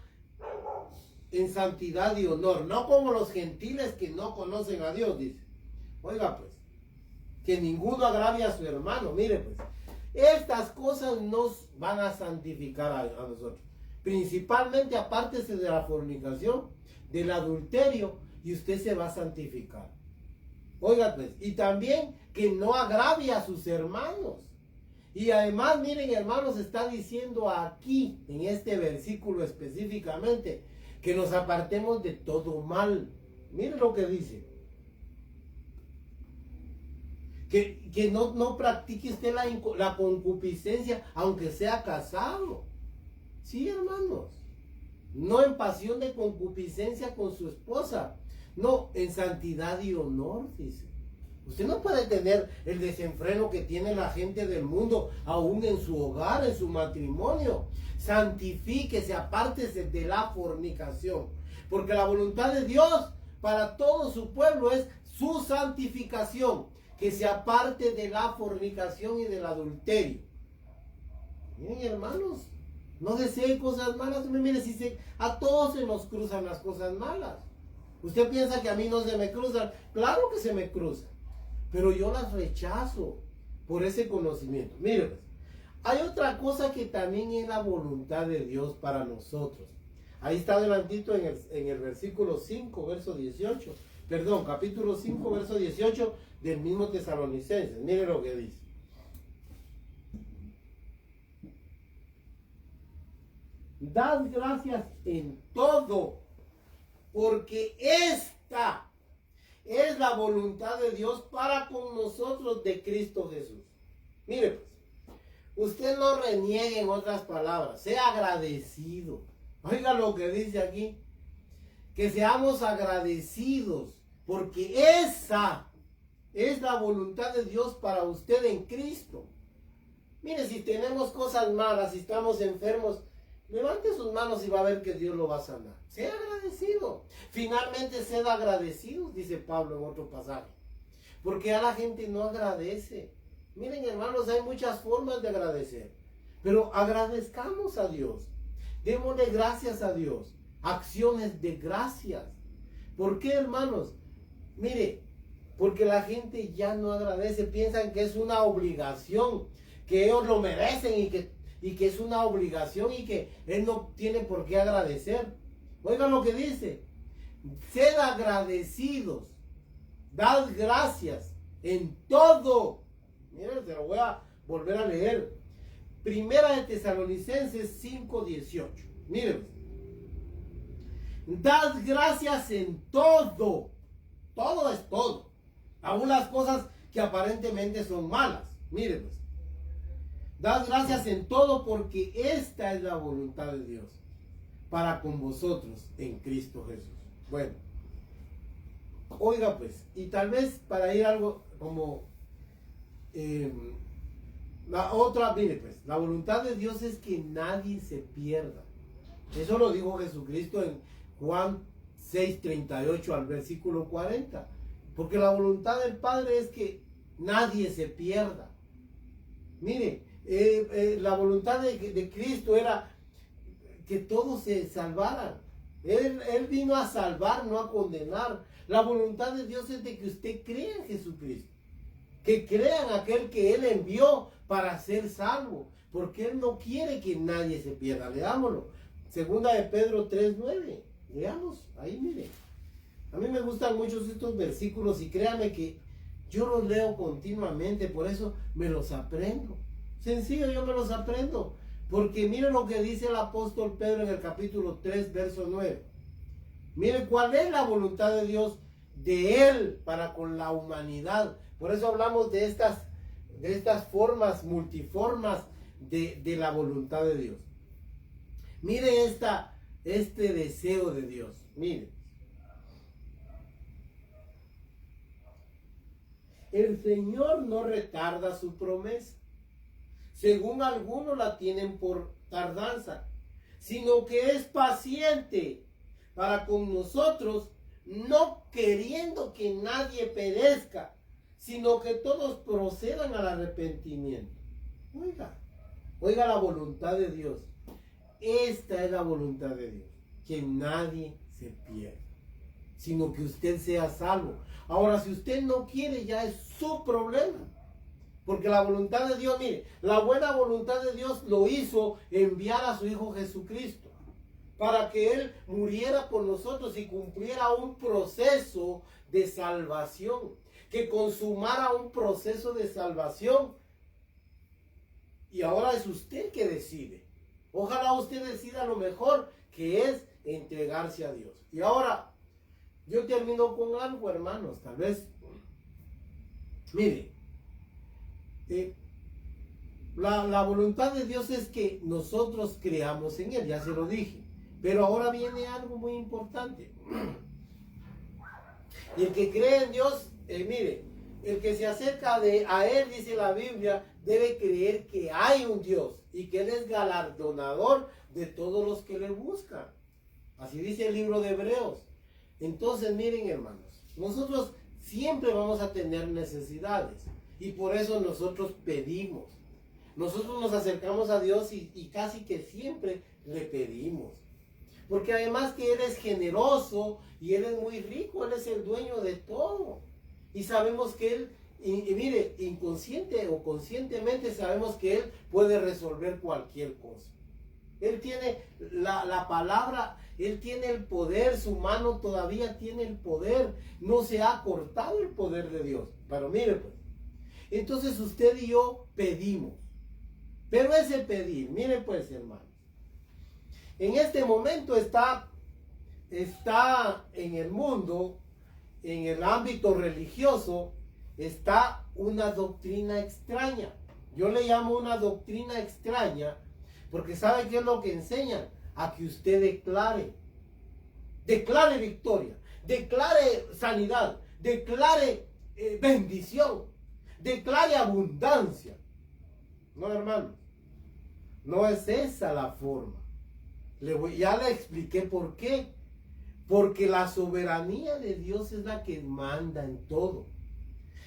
en santidad y honor, no como los gentiles que no conocen a Dios, dice. Oiga pues, que ninguno agravie a su hermano. Mire pues, estas cosas nos van a santificar a nosotros. Principalmente apártese de la fornicación, del adulterio, y usted se va a santificar. Oiga pues, y también que no agravie a sus hermanos. Y además, miren hermanos, está diciendo aquí, en este versículo específicamente, que nos apartemos de todo mal. Miren lo que dice. Que no practique usted la concupiscencia, aunque sea casado. Sí, hermanos. No en pasión de concupiscencia con su esposa. No, en santidad y honor, dice. Usted no puede tener el desenfreno que tiene la gente del mundo, aún en su hogar, en su matrimonio. Santifíquese, apártese de la fornicación. Porque la voluntad de Dios para todo su pueblo es su santificación. Que se aparte de la fornicación y del adulterio. Miren, hermanos, no deseen cosas malas. Mire, a todos se nos cruzan las cosas malas. Usted piensa que a mí no se me cruzan. Claro que se me cruzan. Pero yo las rechazo por ese conocimiento. Mire, pues, hay otra cosa que también es la voluntad de Dios para nosotros. Ahí está adelantito en el versículo 5, verso 18. Perdón, capítulo 5, verso 18 del mismo Tesalonicenses. Mire lo que dice. Dad gracias en todo, porque esta es la voluntad de Dios para con nosotros de Cristo Jesús. Mire pues, usted no reniegue, en otras palabras, sea agradecido. Oiga lo que dice aquí, que seamos agradecidos, porque esa es la voluntad de Dios para usted en Cristo. Mire, si tenemos cosas malas, si estamos enfermos, levante sus manos y va a ver que Dios lo va a sanar. Sea agradecido. Finalmente, sed agradecidos, dice Pablo en otro pasaje. Porque a la gente no agradece. Miren, hermanos, hay muchas formas de agradecer. Pero agradezcamos a Dios. Démosle gracias a Dios. Acciones de gracias. ¿Por qué, hermanos? Mire, porque la gente ya no agradece. Piensan que es una obligación, que ellos lo merecen y que es una obligación y que él no tiene por qué agradecer. Oigan lo que dice. Sed agradecidos. Dad gracias en todo. Miren, se lo voy a volver a leer. Primera de Tesalonicenses 5:18. Miren. Dad gracias en todo. Todo es todo. Aún las cosas que aparentemente son malas. Miren. Dad gracias en todo porque esta es la voluntad de Dios para con vosotros en Cristo Jesús. Bueno. Oiga pues, y tal vez para ir algo como la otra, mire pues, la voluntad de Dios es que nadie se pierda. Eso lo dijo Jesucristo en Juan 6:38 al versículo 40. Porque la voluntad del Padre es que nadie se pierda. Mire, la voluntad de Cristo era que todos se salvaran. Él vino a salvar, no a condenar. La voluntad de Dios es de que usted crea en Jesucristo. Que crean aquel que Él envió para ser salvo. Porque Él no quiere que nadie se pierda. Leámoslo. Segunda de Pedro 3:9. Leamos. Ahí mire. A mí me gustan mucho estos versículos y créame que yo los leo continuamente. Por eso me los aprendo. Sencillo, yo me los aprendo. Porque miren lo que dice el apóstol Pedro en el capítulo 3, verso 9. Miren cuál es la voluntad de Dios de Él para con la humanidad. Por eso hablamos de estas formas multiformas de la voluntad de Dios. Mire este deseo de Dios. Mire. El Señor no retarda su promesa, según algunos la tienen por tardanza, sino que es paciente para con nosotros, no queriendo que nadie perezca, sino que todos procedan al arrepentimiento. Oiga la voluntad de Dios. Esta es la voluntad de Dios, que nadie se pierda, sino que usted sea salvo. Ahora, si usted no quiere, ya es su problema. Porque la voluntad de Dios, mire, la buena voluntad de Dios lo hizo enviar a su Hijo Jesucristo para que Él muriera por nosotros y cumpliera un proceso de salvación, que consumara un proceso de salvación. Y ahora es usted que decide. Ojalá usted decida lo mejor, que es entregarse a Dios. Y ahora, yo termino con algo, hermanos, tal vez. Mire, la voluntad de Dios es que nosotros creamos en Él, ya se lo dije. Pero ahora viene algo muy importante. Y el que cree en Dios, mire, el que se acerca a Él, dice la Biblia, debe creer que hay un Dios y que Él es galardonador de todos los que le buscan. Así dice el libro de Hebreos. Entonces, miren, hermanos, nosotros siempre vamos a tener necesidades y por eso nosotros pedimos. Nosotros nos acercamos a Dios y casi que siempre le pedimos. Porque además que Él es generoso y Él es muy rico, Él es el dueño de todo. Y sabemos que Él, y mire, inconsciente o conscientemente sabemos que Él puede resolver cualquier cosa. Él tiene la palabra, Él tiene el poder, su mano todavía tiene el poder. No se ha cortado el poder de Dios. Pero mire pues, entonces usted y yo pedimos. Pero ese pedir, mire pues hermanos, en este momento está en el mundo, en el ámbito religioso, está una doctrina extraña. Yo le llamo una doctrina extraña porque ¿sabe qué es lo que enseñan? A que usted declare victoria, declare sanidad, declare bendición, declare abundancia. No, hermanos, no es esa la forma. Ya le expliqué por qué. Porque la soberanía de Dios es la que manda en todo.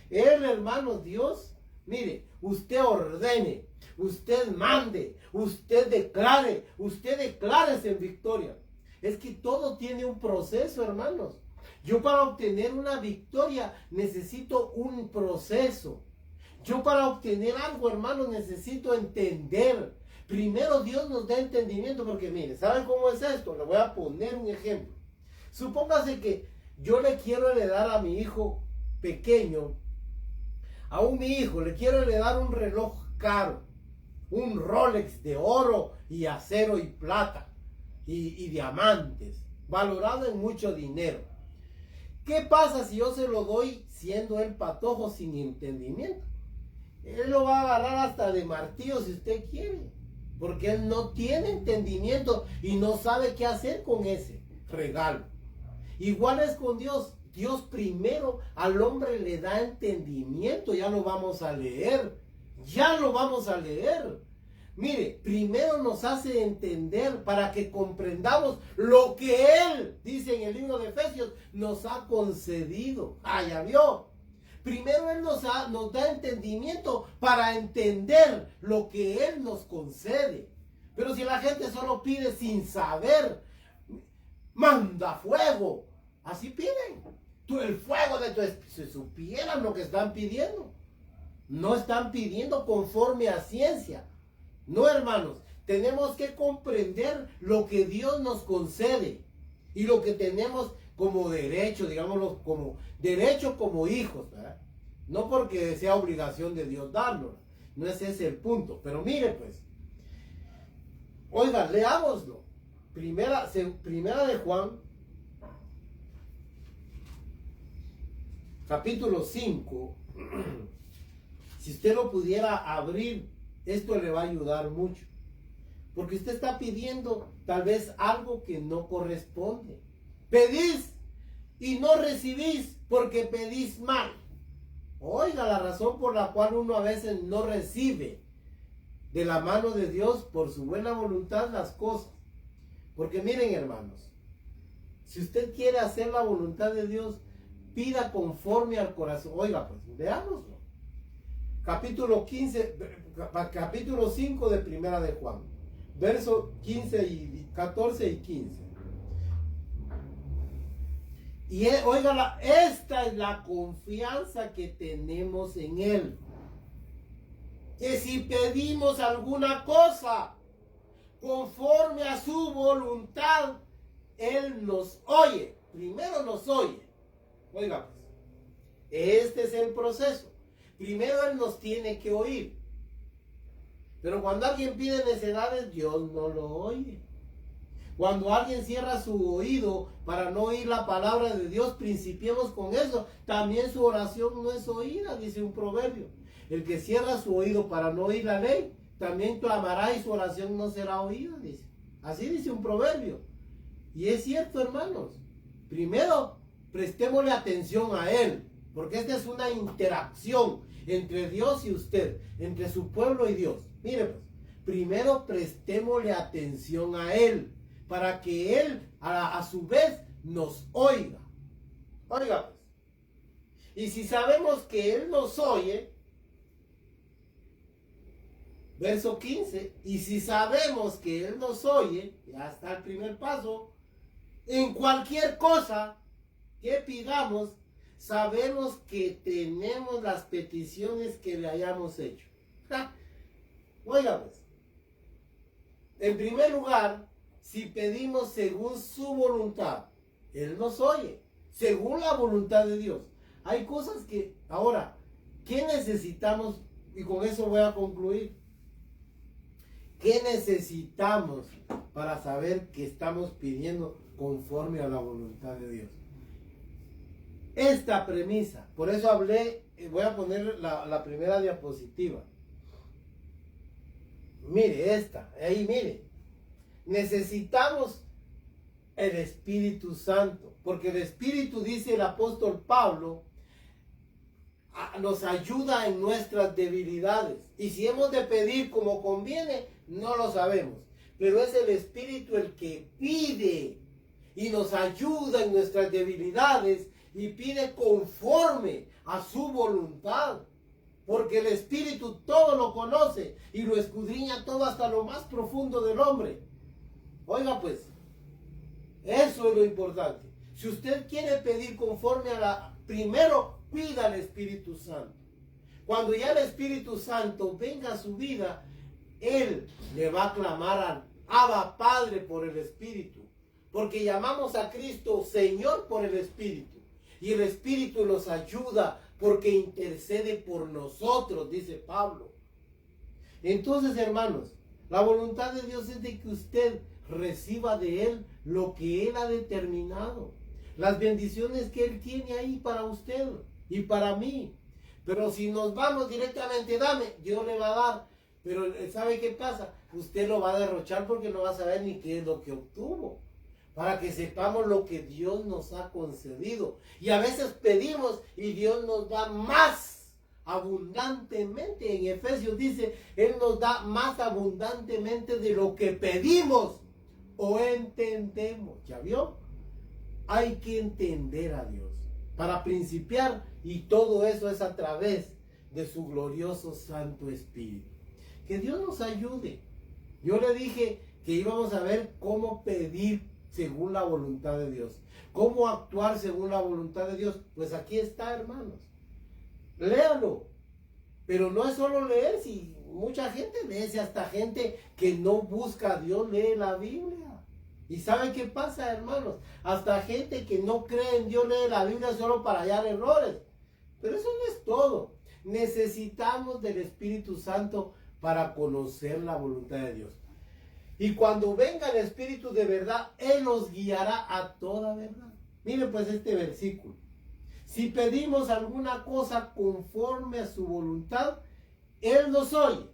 Él, hermanos, Dios, mire, usted ordene, usted mande, usted declare en victoria. Es que todo tiene un proceso, hermanos. Yo para obtener una victoria necesito un proceso. Yo para obtener algo, hermanos, necesito entender. Primero Dios nos da entendimiento porque, mire, ¿saben cómo es esto? Le voy a poner un ejemplo. Supóngase que yo le quiero heredar a mi hijo pequeño, aún mi hijo le quiero heredar un reloj caro, un Rolex de oro y acero y plata y diamantes, valorado en mucho dinero. ¿Qué pasa si yo se lo doy siendo él patojo sin entendimiento? Él lo va a agarrar hasta de martillo si usted quiere, porque él no tiene entendimiento y no sabe qué hacer con ese regalo. Igual es con Dios. Dios primero al hombre le da entendimiento, ya lo vamos a leer, Mire, primero nos hace entender para que comprendamos lo que Él, dice en el libro de Efesios, nos ha concedido. Ah, ya vio. Primero Él nos da entendimiento para entender lo que Él nos concede. Pero si la gente solo pide sin saber, manda fuego. Así piden. El fuego de tu espíritu. Si supieran lo que están pidiendo. No están pidiendo conforme a ciencia. No, hermanos. Tenemos que comprender lo que Dios nos concede. Y lo que tenemos como derecho, digámoslo, como derecho como hijos, ¿verdad? No porque sea obligación de Dios darlo. No es ese el punto. Pero mire pues. Oiga, leámoslo. Primera de Juan, capítulo 5. Si usted lo pudiera abrir, esto le va a ayudar mucho. Porque usted está pidiendo tal vez algo que no corresponde. Pedís y no recibís porque pedís mal. Oiga, la razón por la cual uno a veces no recibe de la mano de Dios por su buena voluntad las cosas. Porque miren, hermanos, si usted quiere hacer la voluntad de Dios, pida conforme al corazón. Oiga, pues, veámoslo. Capítulo 5 de Primera de Juan, versos 14 y 15. Y oiga, esta es la confianza que tenemos en Él. Que si pedimos alguna cosa conforme a su voluntad, Él nos oye. Primero nos oye. Oiga, pues, este es el proceso. Primero Él nos tiene que oír. Pero cuando alguien pide necedades, Dios no lo oye. Cuando alguien cierra su oído para no oír la palabra de Dios, principiemos con eso. También su oración no es oída, dice un proverbio. El que cierra su oído para no oír la ley, también clamará y su oración no será oída, dice. Así dice un proverbio. Y es cierto, hermanos. Primero, prestémosle atención a Él, porque esta es una interacción entre Dios y usted, entre su pueblo y Dios. Mire pues, primero prestémosle atención a Él, para que Él a su vez nos oiga. Oiga pues, y si sabemos que Él nos oye, verso 15, y si sabemos que Él nos oye, ya está el primer paso, en cualquier cosa que pidamos, sabemos que tenemos las peticiones que le hayamos hecho. Oiga pues, en primer lugar, si pedimos según su voluntad, Él nos oye, según la voluntad de Dios. Hay cosas que, ahora, ¿qué necesitamos? Y con eso voy a concluir. ¿Qué necesitamos para saber que estamos pidiendo conforme a la voluntad de Dios? Esta premisa, por eso hablé, voy a poner la primera diapositiva. Mire esta, ahí mire. Necesitamos el Espíritu Santo, porque el Espíritu, dice el apóstol Pablo, nos ayuda en nuestras debilidades. Y si hemos de pedir como conviene, no lo sabemos. Pero es el Espíritu el que pide y nos ayuda en nuestras debilidades y pide conforme a su voluntad. Porque el Espíritu todo lo conoce y lo escudriña todo hasta lo más profundo del hombre. Oiga pues, eso es lo importante. Si usted quiere pedir conforme a la... Primero, pida al Espíritu Santo. Cuando ya el Espíritu Santo venga a su vida, Él le va a clamar al Abba Padre por el Espíritu. Porque llamamos a Cristo Señor por el Espíritu. y el Espíritu nos ayuda porque intercede por nosotros, dice Pablo. Entonces, hermanos, la voluntad de Dios es de que usted reciba de Él lo que Él ha determinado. Las bendiciones que Él tiene ahí para usted y para mí. Pero si nos vamos directamente, dame, Dios le va a dar. Pero ¿sabe qué pasa? Usted lo va a derrochar porque no va a saber ni qué es lo que obtuvo. Para que sepamos lo que Dios nos ha concedido. Y a veces pedimos y Dios nos da más abundantemente. En Efesios dice, Él nos da más abundantemente de lo que pedimos o entendemos. ¿Ya vio? Hay que entender a Dios para principiar, y todo eso es a través de su glorioso Santo Espíritu. Que Dios nos ayude. Yo le dije que íbamos a ver cómo pedir según la voluntad de Dios, cómo actuar según la voluntad de Dios. Pues aquí está, hermanos. Léalo. Pero no es solo leer, si mucha gente lee, si hasta gente que no busca a Dios lee la Biblia. ¿Y sabe qué pasa, hermanos? Hasta gente que no cree en Dios lee la Biblia solo para hallar errores. Pero eso no es todo. Necesitamos del Espíritu Santo para conocer la voluntad de Dios. Y cuando venga el Espíritu de verdad, Él nos guiará a toda verdad. Mire pues este versículo. Si pedimos alguna cosa conforme a su voluntad, Él nos oye.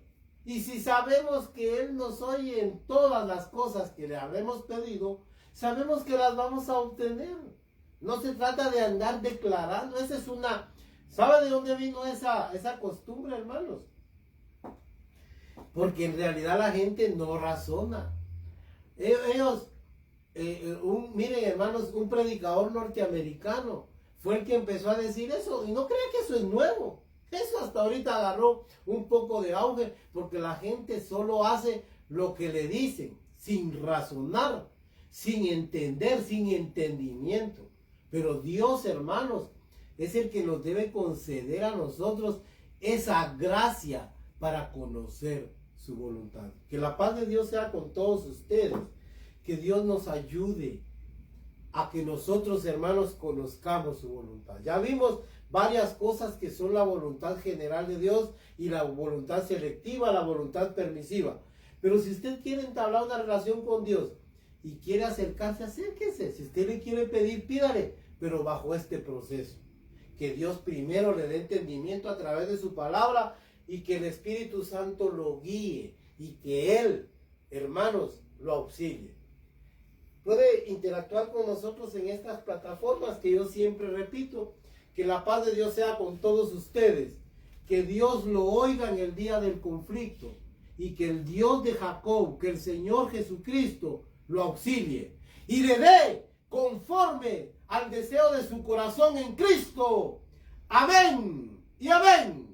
Y si sabemos que Él nos oye en todas las cosas que le habremos pedido, sabemos que las vamos a obtener. No se trata de andar declarando. Esa es una... ¿Sabe de dónde vino esa costumbre, hermanos? Porque en realidad la gente no razona. Ellos, miren, hermanos, un predicador norteamericano fue el que empezó a decir eso. Y no crean que eso es nuevo. Eso hasta ahorita agarró un poco de auge porque la gente solo hace lo que le dicen, sin razonar, sin entender, sin entendimiento. Pero Dios, hermanos, es el que nos debe conceder a nosotros esa gracia para conocer su voluntad. Que la paz de Dios sea con todos ustedes. Que Dios nos ayude a que nosotros, hermanos, conozcamos su voluntad. Ya vimos varias cosas que son la voluntad general de Dios y la voluntad selectiva, la voluntad permisiva. Pero si usted quiere entablar una relación con Dios y quiere acercarse, acérquese. Si usted le quiere pedir, pídale, pero bajo este proceso. Que Dios primero le dé entendimiento a través de su palabra y que el Espíritu Santo lo guíe y que Él, hermanos, lo auxilie. Puede interactuar con nosotros en estas plataformas que yo siempre repito. Que la paz de Dios sea con todos ustedes. Que Dios lo oiga en el día del conflicto. Y que el Dios de Jacob, que el Señor Jesucristo, lo auxilie. Y le dé conforme al deseo de su corazón en Cristo. Amén y amén.